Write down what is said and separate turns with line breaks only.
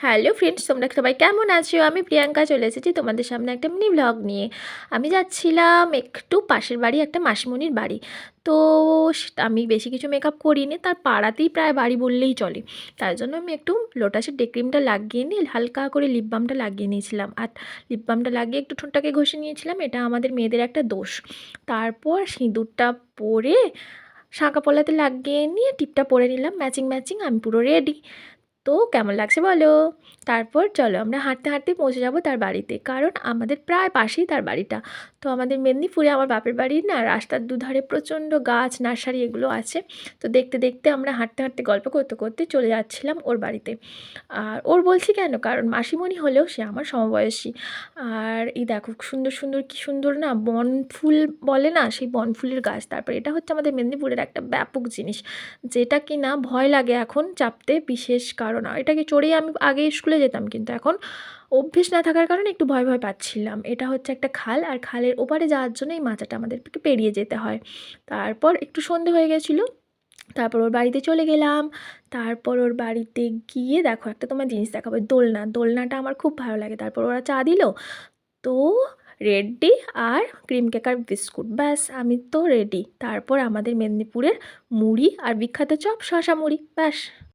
Hello friends, তোমরা সবাই কেমন আছো? আমি প্রিয়াঙ্কা চলে এসেছি তোমাদের সামনে একটা মিনি ব্লগ নিয়ে। আমি যাচ্ছিলাম একটু পাশের বাড়ি একটা মাসিমণির বাড়ি। তো আমি বেশি কিছু মেকআপ করিনি, তার পাড়াতেই প্রায় বাড়ি বললেই চলে। তার জন্য আমি একটু লোটাসের ডে ক্রিমটা লাগিয়ে নিয়ে হালকা করে লিপ বামটা লাগিয়ে নিয়েছিলাম, আর লিপ বামটা লাগিয়ে একটু ঠোঁটটাকে ঘষে নিয়েছিলাম। এটা আমাদের মেয়েদের একটা দোষ। তারপর সিঁদুরটা পরে শাঁকা পলাতে লাগিয়ে নিয়ে টিপটা পরে নিলাম ম্যাচিং ম্যাচিং। আমি পুরো রেডি। তো কেমন লাগছে বলো? তারপর চলো আমরা হাঁটতে হাঁটতে পৌঁছে যাবো তার বাড়িতে, কারণ আমাদের প্রায় পাশেই তার বাড়িটা। তো আমাদের মেদিনীপুরে আমার বাপের বাড়ি না, রাস্তার দুধারে প্রচণ্ড গাছ নার্সারি এগুলো আছে। তো দেখতে দেখতে আমরা হাঁটতে হাঁটতে গল্প করতে করতে চলে যাচ্ছিলাম ওর বাড়িতে। আর ওর বলছি কেন, কারণ মাসিমণি হলেও সে আমার সমবয়সী। আর এই দেখো সুন্দর সুন্দর, কি সুন্দর না বনফুল বলে না, সেই বনফুলের গাছ। তারপর এটা হচ্ছে আমাদের মেদিনীপুরের একটা ব্যাপক জিনিস, যেটা কি না ভয় লাগে এখন চাপতে, বিশেষ কারণ এটাকে চড়েই আমি আগে স্কুলে যেতাম, কিন্তু এখন অভ্যেস না থাকার কারণে একটু ভয় ভয় পাচ্ছিলাম। এটা হচ্ছে একটা খাল, আর খালের ওপারে যাওয়ার জন্য এই মাচাটা আমাদেরকে পেরিয়ে যেতে হয়। তারপর একটু সন্ধে হয়ে গেছিলো, তারপর ওর বাড়িতে চলে গেলাম। তারপর ওর বাড়িতে গিয়ে দেখো একটা তোমার জিনিস দেখাবো, দোলনাটা আমার খুব ভালো লাগে। তারপর ওরা চা দিল, তো রেডি, আর ক্রিম কেক আর বিস্কুট, ব্যাস আমি তো রেডি। তারপর আমাদের মেদিনীপুরের মুড়ি আর বিখ্যাত চপ শশা মুড়ি, ব্যাস।